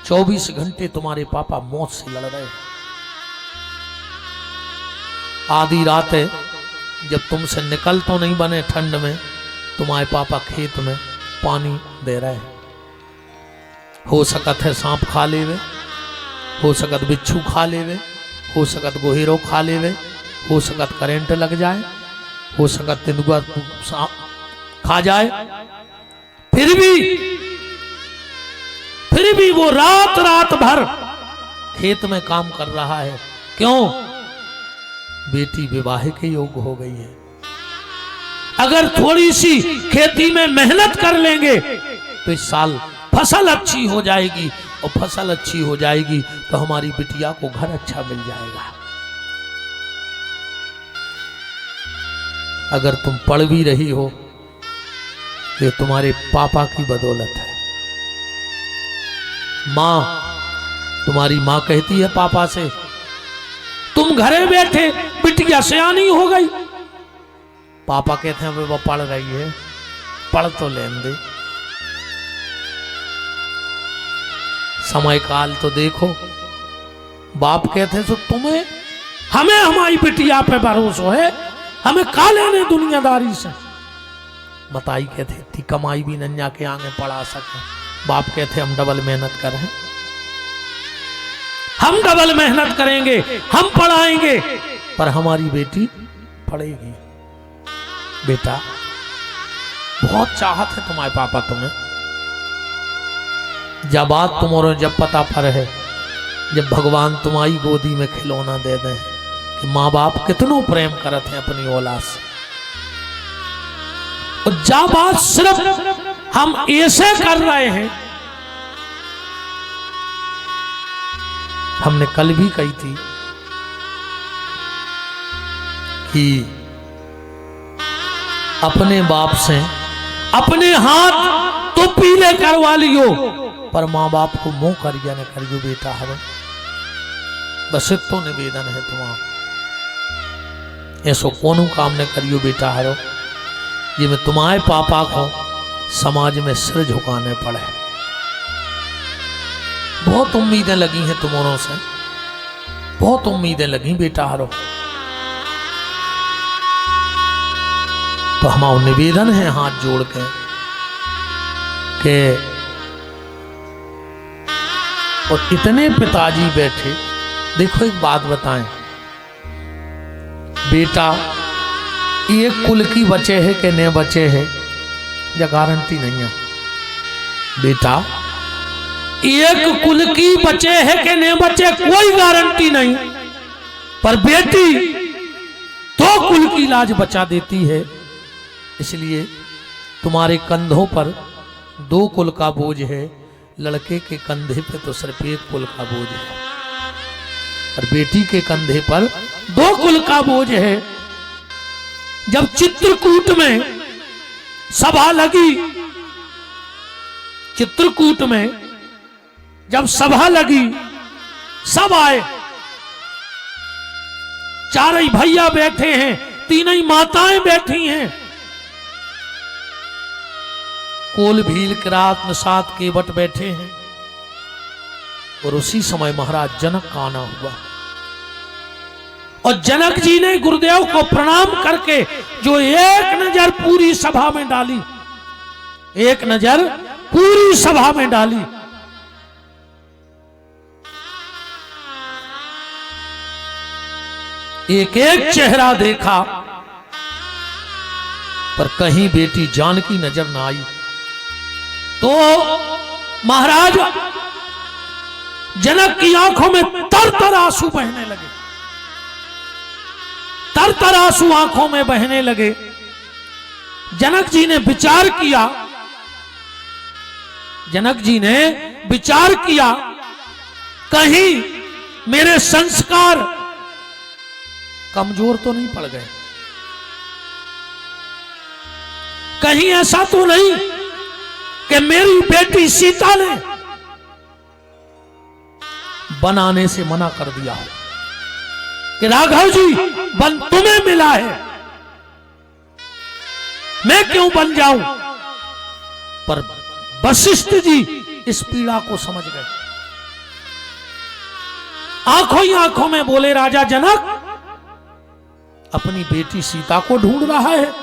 24 घंटे तुम्हारे पापा मौत से लड़ रहे हैं। आधी रात है, जब तुमसे निकल तो नहीं बने ठंड में, तुम्हारे पापा खेत में पानी दे रहे हैं। हो सकत है सांप खा लेवे, हो सकत बिच्छू खा लेवे, हो सकत गोहेरो खा लेवे, हो सकत करंट लग जाए, हो सकत तेंदुआ खा जाए, फिर भी वो रात रात भर खेत में काम कर रहा है। क्यों? बेटी विवाह के योग्य हो गई है। अगर थोड़ी सी खेती में मेहनत कर लेंगे तो इस साल फसल अच्छी हो जाएगी, और फसल अच्छी हो जाएगी तो हमारी बिटिया को घर अच्छा मिल जाएगा। अगर तुम पढ़ भी रही हो तो तुम्हारे पापा की बदौलत है। मां, तुम्हारी मां कहती है पापा से, तुम घरे बैठे बिटिया सयानी हो गई। पापा कहते हैं वो पढ़ रही है, पढ़ तो लेने दे। समय काल तो देखो। बाप कहते तो तुम्हें हमें हमारी बिटिया पे भरोसा है, हमें का लेने दुनियादारी से। मताई कहते इतनी कमाई भी नन्या के आगे पढ़ा सके। बाप कहते हम डबल मेहनत करें, हम डबल मेहनत करेंगे, हम पढ़ाएंगे, पर हमारी बेटी पढ़ेगी। बेटा, बहुत चाहत है तुम्हारे पापा तुम्हें। जब बात तुम्हारे जब पता पर है, जब भगवान तुम्हारी गोदी में खिलौना दे दें कि माँ बाप कितनों प्रेम करते हैं अपनी औलाद से, और जब बात सिर्फ हम ऐसे कर रहे हैं। हमने कल भी कही थी कि अपने बाप से अपने हाथ तो पीले करवा लियो, पर माँ बाप को मुंह करिया न करियो बेटा। हरो बस तो निवेदन है तुम्हारा, ऐसो कोनो काम न करियो बेटा। हरो ये में तुम्हारे पापा को समाज में सिर झुकाने पड़े। बहुत उम्मीदें लगी हैं तुम्हारों से, बहुत उम्मीदें लगी बेटा। हरो तो हमारा निवेदन है हाथ जोड़ के कि, और इतने पिताजी बैठे। देखो एक बात बताएं बेटा, एक कुल की बचे है कि नहीं बचे है, या गारंटी नहीं है। बेटा, एक कुल की बचे है कि नहीं बचे कोई गारंटी नहीं, पर बेटी दो कुल की लाज बचा देती है। इसलिए तुम्हारे कंधों पर दो कुल का बोझ है, लड़के के कंधे पे तो सिर्फ एक कुल का बोझ है, और बेटी के कंधे पर दो कुल का बोझ है। जब चित्रकूट में सभा लगी, चित्रकूट में जब सभा लगी, सब आए, चार ही भैया बैठे हैं, तीन ही माताएं बैठी हैं। कोल भील किरात निषाद केवट बैठे हैं, और उसी समय महाराज जनक का आना हुआ। और जनक जी ने गुरुदेव को प्रणाम करके जो एक नजर पूरी सभा में डाली, एक नजर पूरी सभा में डाली, एक एक चेहरा देखा, पर कहीं बेटी जानकी नजर ना आई। तो महाराज जनक की आंखों में तर आंसू बहने लगे, तर आंसू आंखों में बहने लगे। जनक जी ने विचार किया, जनक जी ने विचार किया, कहीं मेरे संस्कार कमजोर तो नहीं पड़ गए, कहीं ऐसा तो नहीं कि मेरी बेटी सीता ने बनाने से मना कर दिया हो कि राघव जी बन तुम्हें मिला है, मैं क्यों बन जाऊं। पर वशिष्ठ जी इस पीड़ा को समझ गए। आंखों ही आंखों में बोले राजा जनक अपनी बेटी सीता को ढूंढ रहा है।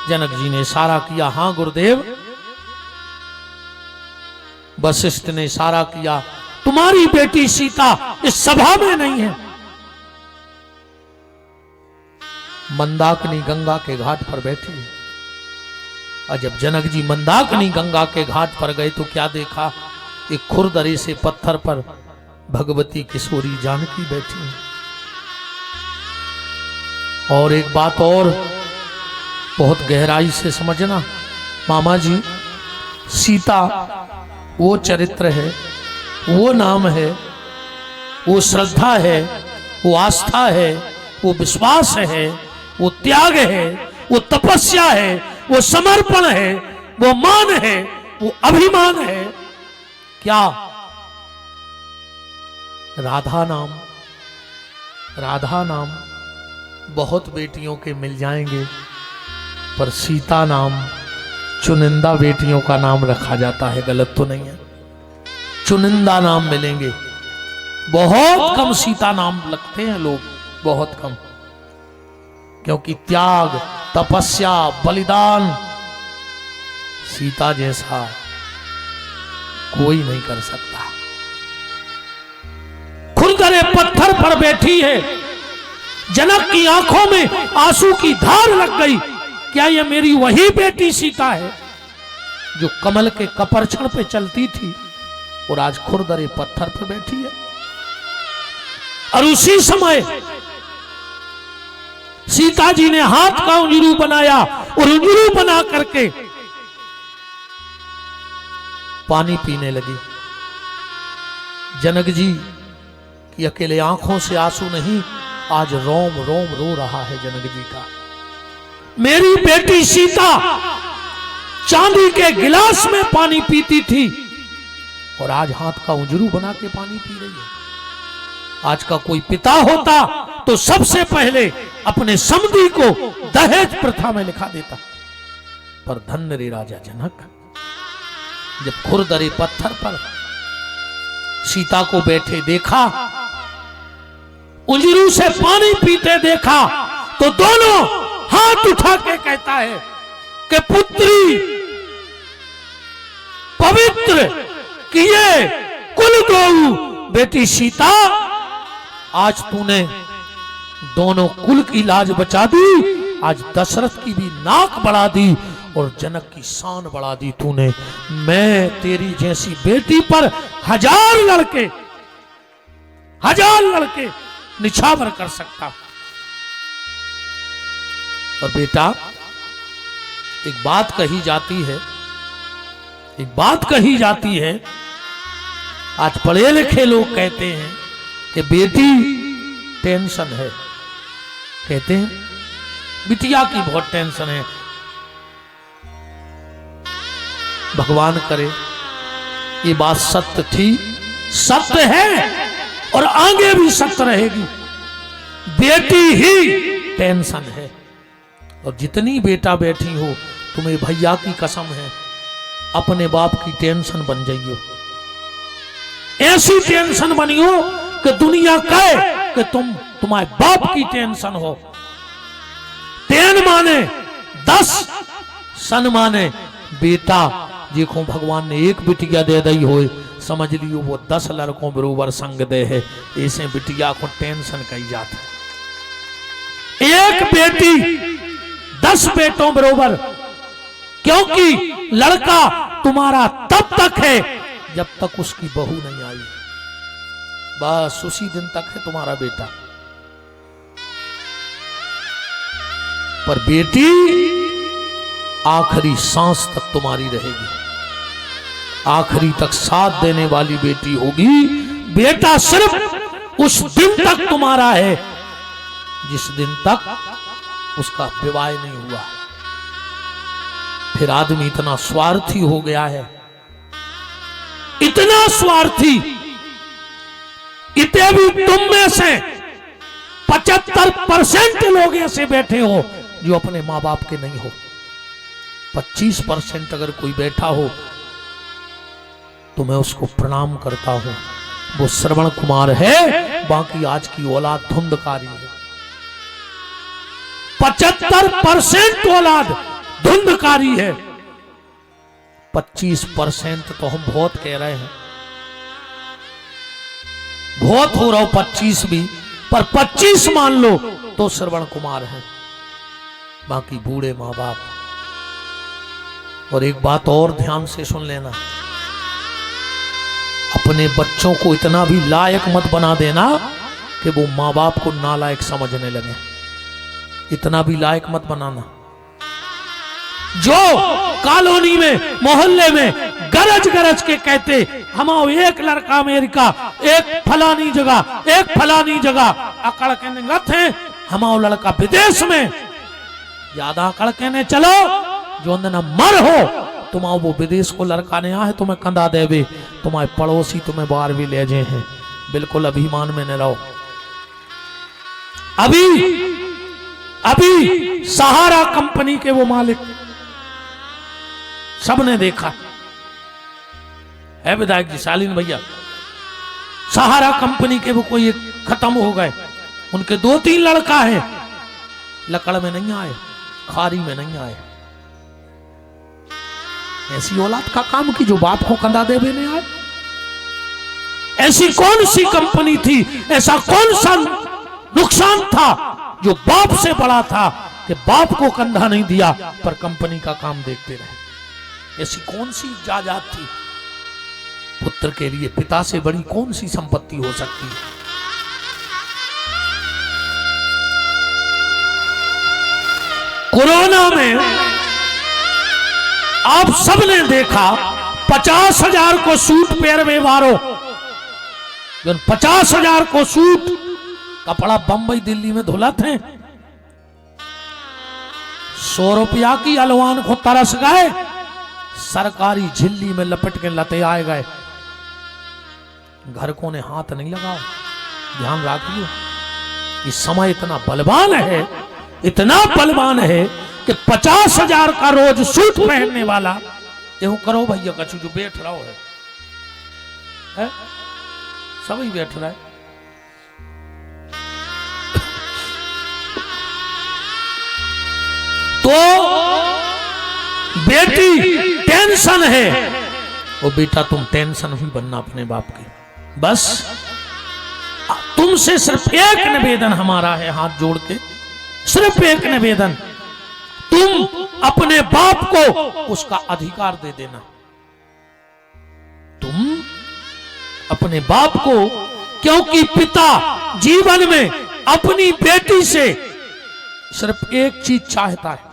जनक जी ने इशारा किया, हां गुरुदेव। वशिष्ठ ने इशारा किया, तुम्हारी बेटी सीता इस सभा में नहीं है। मंदाकिनी गंगा के घाट पर बैठी है। और जब जनक जी मंदाकिनी गंगा के घाट पर गए तो क्या देखा, एक खुरदरे से पत्थर पर भगवती किशोरी जानकी बैठी है। और एक बात और बहुत गहराई से समझना मामा जी, सीता वो चरित्र है, वो नाम है, वो श्रद्धा है, वो आस्था है, वो विश्वास है, वो त्याग है, वो तपस्या है, वो समर्पण है, वो मान है, वो अभिमान है। क्या राधा नाम, राधा नाम बहुत बेटियों के मिल जाएंगे, पर सीता नाम चुनिंदा बेटियों का नाम रखा जाता है। गलत तो नहीं है, चुनिंदा नाम मिलेंगे। बहुत कम सीता नाम लगते हैं लोग, बहुत कम, क्योंकि त्याग, तपस्या, बलिदान सीता जैसा कोई नहीं कर सकता। खुरदरे पत्थर पर बैठी है, जनक की आंखों में आंसू की धार लग गई। क्या ये मेरी वही बेटी सीता है जो कमल के कपरछण पे चलती थी और आज खुरदरे पत्थर पर बैठी है? और उसी समय सीता जी ने हाथ का उंजरू बनाया और उंजरू बना करके पानी पीने लगी। जनक जी की अकेले आंखों से आंसू नहीं, आज रोम रोम रो रहा है जनक जी का। मेरी बेटी सीता चांदी के गिलास में पानी पीती थी और आज हाथ का उंजरू बना के पानी पी रही है। आज का कोई पिता होता तो सबसे पहले अपने समधी को दहेज प्रथा में लिखा देता, पर धन्य रे राजा जनक, जब खुरदरे पत्थर पर सीता को बैठे देखा, उंजरू से पानी पीते देखा, तो दोनों हाथ उठा के कहता है कि पुत्री पवित्र किए कुल गौ बेटी सीता, आज तूने दोनों कुल की लाज बचा दी, आज दशरथ की भी नाक बढ़ा दी और जनक की शान बढ़ा दी तूने। मैं तेरी जैसी बेटी पर हजार लड़के निछावर कर सकता। और बेटा, एक बात कही जाती है, आज पढ़े लिखे लोग कहते हैं कि बेटी टेंशन है, कहते हैं बिटिया की बहुत टेंशन है। भगवान करे ये बात सत्य थी, सत्य है और आगे भी सत्य रहेगी। बेटी ही टेंशन है, और जितनी बेटा बैठी हो, तुम्हें भैया की कसम है, अपने बाप की टेंशन बन जाइयो। ऐसी टेंशन बनियो कि दुनिया कहे कि तुम्हारे बाप की टेंशन हो। टेन माने 10, सन माने बेटा। देखो भगवान ने एक बिटिया दे दी हो, समझ लियो वो 10 लड़कों बरोबर संग दे है। ऐसे बिटिया को टेंशन कही जाता है। एक बेटी 10 बेटों बरोबर, क्योंकि लड़का तुम्हारा तब तक है जब तक उसकी बहू नहीं आई, बस उसी दिन तक है तुम्हारा बेटा। पर बेटी आखिरी सांस तक तुम्हारी रहेगी, आखिरी तक साथ देने वाली बेटी होगी। बेटा सिर्फ उस दिन तक तुम्हारा है जिस दिन तक उसका विवाह नहीं हुआ। फिर आदमी इतना स्वार्थी हो गया है, इतना स्वार्थी, इतने भी तुम में से 75% लोग ऐसे बैठे हो जो अपने मां बाप के नहीं हो। 25% अगर कोई बैठा हो तो मैं उसको प्रणाम करता हूं। वो श्रवण कुमार है, बाकी आज की औलाद धुंधकारी है। 75% औलाद धुंधकारी है। 25% तो हम बहुत कह रहे हैं, बहुत हो रहा हो 25 भी, पर 25 मान लो तो श्रवण कुमार है, बाकी बूढ़े मां बाप। और एक बात और ध्यान से सुन लेना, अपने बच्चों को इतना भी लायक मत बना देना कि वो मां बाप को नालायक समझने लगे। इतना भी लायक मत बनाना। जो कॉलोनी में मोहल्ले में गरज गरज के कहते हम एक लड़का अमेरिका, एक फलानी जगह, एक फलानी जगह, अकड़ के निगत है हमारा लड़का विदेश में, ज्यादा अकड़ कहने चलो जो न मर हो तुम्हारा वो विदेश को लड़का ने आए तुम्हें कंधा देवे, तुम्हारे पड़ोसी तुम्हें बाहर भी ले जाए हैं। बिल्कुल अभिमान में न रहो। अभी सहारा कंपनी के वो मालिक सबने देखा है, विधायक जी शालीन भैया, सहारा कंपनी के वो कोई खत्म हो गए, उनके 2-3 लड़का है, लकड़ में नहीं आए, खारी में नहीं आए। ऐसी औलाद का काम की जो बाप को कंधा देवे नहीं आए। ऐसी कौन सी कंपनी थी, ऐसा कौन सा नुकसान था जो बाप से बड़ा था कि बाप को कंधा नहीं दिया पर कंपनी का काम देखते रहे। ऐसी कौन सी जायदाद थी पुत्र के लिए, पिता से बड़ी कौन सी संपत्ति हो सकती है। कोरोना में आप सबने देखा 50,000 को सूट पैर में मारो, 50,000 को सूट कपड़ा बंबई दिल्ली में धुला थे। 100 रुपया की अलवान को तरस गए, सरकारी झिल्ली में लपट के लते आए गए। घर को ने हाथ नहीं लगाओ, ध्यान रखिए। इस समय इतना बलवान है, इतना बलवान है कि 50,000 का रोज सूट पहनने वाला, ये करो भैया कछु जो बैठ रहा है? सभी बैठ रहा है। तो बेटी टेंशन है, वो बेटा तुम टेंशन ही बनना अपने बाप की। बस तुमसे सिर्फ एक निवेदन हमारा है, हाथ जोड़ के सिर्फ एक निवेदन, तुम अपने बाप को उसका अधिकार दे देना। तुम अपने बाप को, क्योंकि पिता जीवन में अपनी बेटी से सिर्फ एक चीज चाहता है।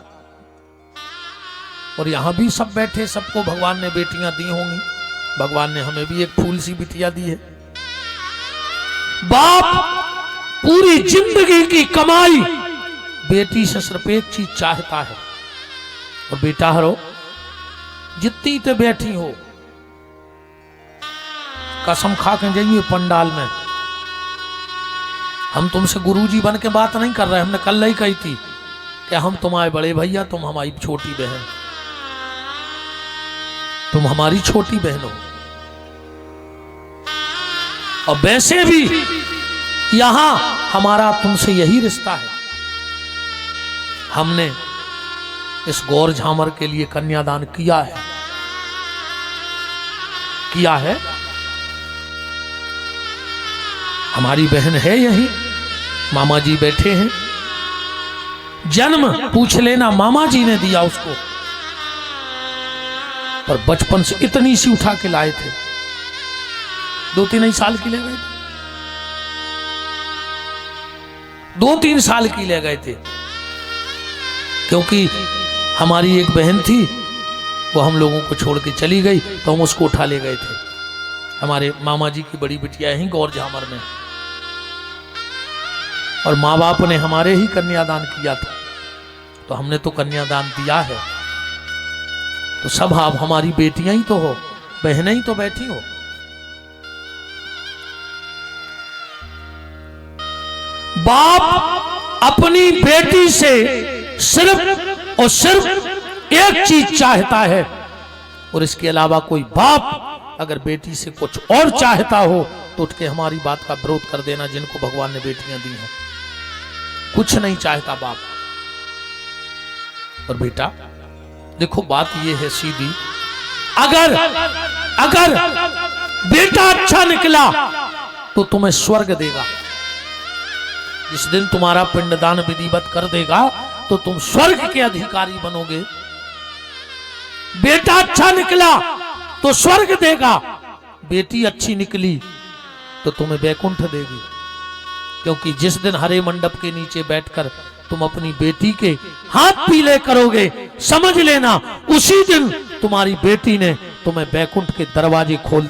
और यहां भी सब बैठे, सबको भगवान ने बेटियां दी होंगी, भगवान ने हमें भी एक फूल सी बिटिया दी है। बाप पूरी जिंदगी की कमाई बेटी से सिर्फ एक चीज चाहता है, और बेटा हरो जितनी ते बैठी हो, कसम खा के जाइए पंडाल में। हम तुमसे गुरुजी बन के बात नहीं कर रहे, हमने कल ही कही थी कि हम तुम्हारे बड़े भैया, तुम हमारी छोटी बहन, तुम हमारी छोटी बहन हो। और वैसे भी यहां हमारा तुमसे यही रिश्ता है। हमने इस गौर झामर के लिए कन्यादान किया है। हमारी बहन है यही, मामा जी बैठे हैं। जन्म पूछ लेना मामा जी ने दिया उसको, पर बचपन से इतनी सी उठा के लाए थे, 2-3 साल की ले गए थे, 2-3 साल की ले गए थे। क्योंकि हमारी एक बहन थी, वो हम लोगों को छोड़ के चली गई, तो हम उसको उठा ले गए थे। हमारे मामा जी की बड़ी बिटिया है गौर झामर में, और माँ बाप ने हमारे ही कन्यादान किया था, तो हमने तो कन्यादान दिया है। तो सब आप हमारी बेटियां ही तो हो, बहनें ही तो बैठी हो। बाप अपनी बेटी से सिर्फ और सिर्फ एक चीज चाहता है, और इसके अलावा कोई बाप अगर बेटी से कुछ और चाहता हो तो उठ के हमारी बात का विरोध कर देना, जिनको भगवान ने बेटियां दी हैं। कुछ नहीं चाहता बाप। और बेटा देखो बात ये है सीधी, अगर अगर बेटा अच्छा निकला तो तुम्हें स्वर्ग देगा। जिस दिन तुम्हारा पिंडदान विधिवत कर देगा तो तुम स्वर्ग के अधिकारी बनोगे। बेटा अच्छा निकला तो स्वर्ग देगा, बेटी अच्छी निकली तो तुम्हें वैकुंठ देगी। क्योंकि जिस दिन हरे मंडप के नीचे बैठकर तुम अपनी बेटी के हाथ पीले करोगे, समझ लेना उसी दिन तुम्हारी बेटी ने तुम्हें वैकुंठ के दरवाजे खोल